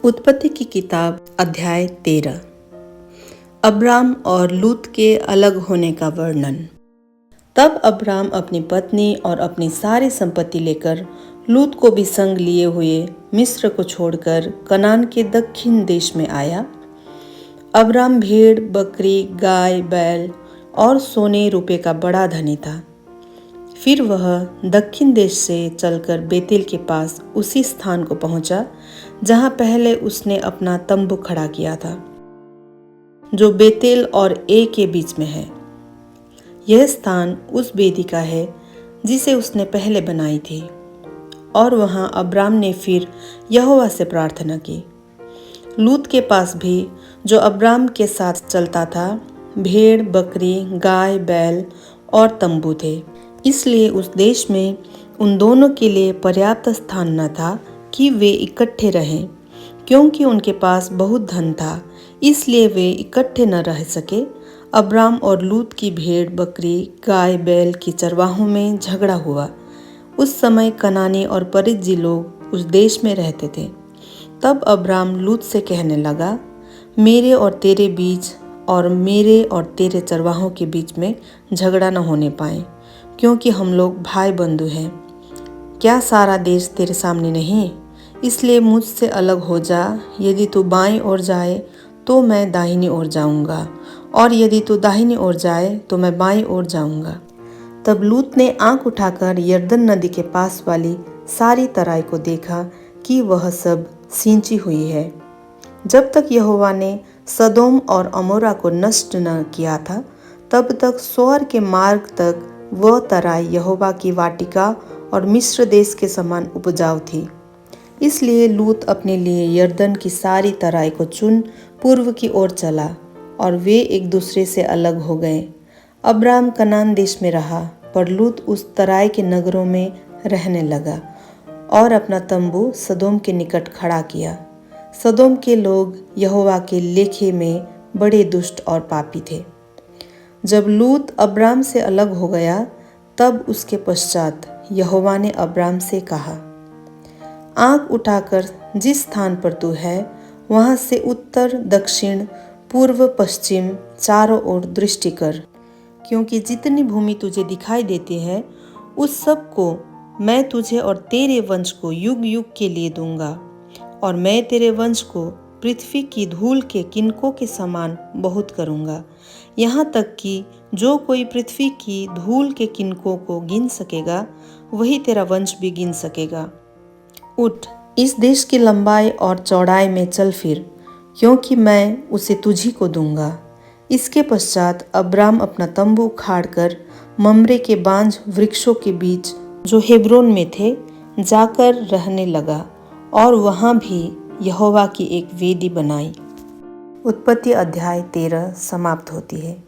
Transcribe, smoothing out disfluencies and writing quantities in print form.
उत्पत्ति की किताब अध्याय 13। अब्राम और लूत के अलग होने का वर्णन। तब अब्राम अपनी पत्नी और अपनी सारी संपत्ति लेकर लूत को भी संग लिए हुए मिस्र को छोड़कर कनान के दक्षिण देश में आया। अब्राम भेड़, बकरी, गाय, बैल और सोने रुपये का बड़ा धनी था। फिर वह दक्षिण देश से चलकर बेतेल के पास उसी स्थान को पहुंचा जहां पहले उसने अपना तंबू खड़ा किया था, जो बेतेल और ए के बीच में है। यह स्थान उस वेदी का है जिसे उसने पहले बनाई थी। और वहां अब्राम ने फिर यहोवा से प्रार्थना की। लूत के पास भी, जो अब्राम के साथ चलता था, भेड़, बकरी, गाय, बैल और तंबू थे। इसलिए उस देश में उन दोनों के लिए पर्याप्त स्थान न था कि वे इकट्ठे रहें, क्योंकि उनके पास बहुत धन था, इसलिए वे इकट्ठे न रह सके। अब्राम और लूत की भेड़, बकरी, गाय, बैल की चरवाहों में झगड़ा हुआ। उस समय कनानी और परिज्जी लोग उस देश में रहते थे। तब अब्राम लूत से कहने लगा, मेरे और तेरे बीच और मेरे और तेरे चरवाहों के बीच में झगड़ा न होने पाए, क्योंकि हम लोग भाई बंधु हैं। क्या सारा देश तेरे सामने नहीं? इसलिए मुझसे अलग हो जा। यदि तू बाईं ओर जाए तो मैं दाहिनी ओर जाऊंगा, और यदि तू दाहिनी ओर जाए तो मैं बाईं ओर जाऊंगा। तब लूत ने आंख उठाकर यरदन नदी के पास वाली सारी तराई को देखा कि वह सब सींची हुई है। जब तक यहोवा ने सदोम और अमोरा को नष्ट न किया था, तब तक सोअर के मार्ग तक वह तराई यहोवा की वाटिका और मिस्र देश के समान उपजाऊ थी। इसलिए लूत अपने लिए यरदन की सारी तराई को चुन पूर्व की ओर चला, और वे एक दूसरे से अलग हो गए। अब्राम कनान देश में रहा, पर लूत उस तराई के नगरों में रहने लगा और अपना तंबू सदोम के निकट खड़ा किया। सदोम के लोग यहोवा के लेखे में बड़े दुष्ट और पापी थे। जब लूत अब्राम से अलग हो गया, तब उसके पश्चात यहोवा ने अब्राम से कहा, आंख उठाकर जिस स्थान पर तू है वहां से उत्तर, दक्षिण, पूर्व, पश्चिम चारों ओर दृष्टि कर, क्योंकि जितनी भूमि तुझे दिखाई देती है उस सब को मैं तुझे और तेरे वंश को युग युग के लिए दूंगा, और मैं तेरे वंश को पृथ्वी की धूल के किनकों के समान बहुत करूंगा, यहाँ तक कि जो कोई पृथ्वी की धूल के किनकों को गिन सकेगा वही तेरा वंश भी गिन सकेगा। उठ, इस देश की लंबाई और चौड़ाई में चल फिर, क्योंकि मैं उसे तुझी को दूंगा। इसके पश्चात अब्राम अपना तंबू उखाड़कर मम्रे के बांज वृक्षों के बीच, जो हेब्रोन में थे, जाकर रहने लगा, और वहां भी यहोवा की एक वेदी बनाई। उत्पत्ति अध्याय 13 समाप्त होती है।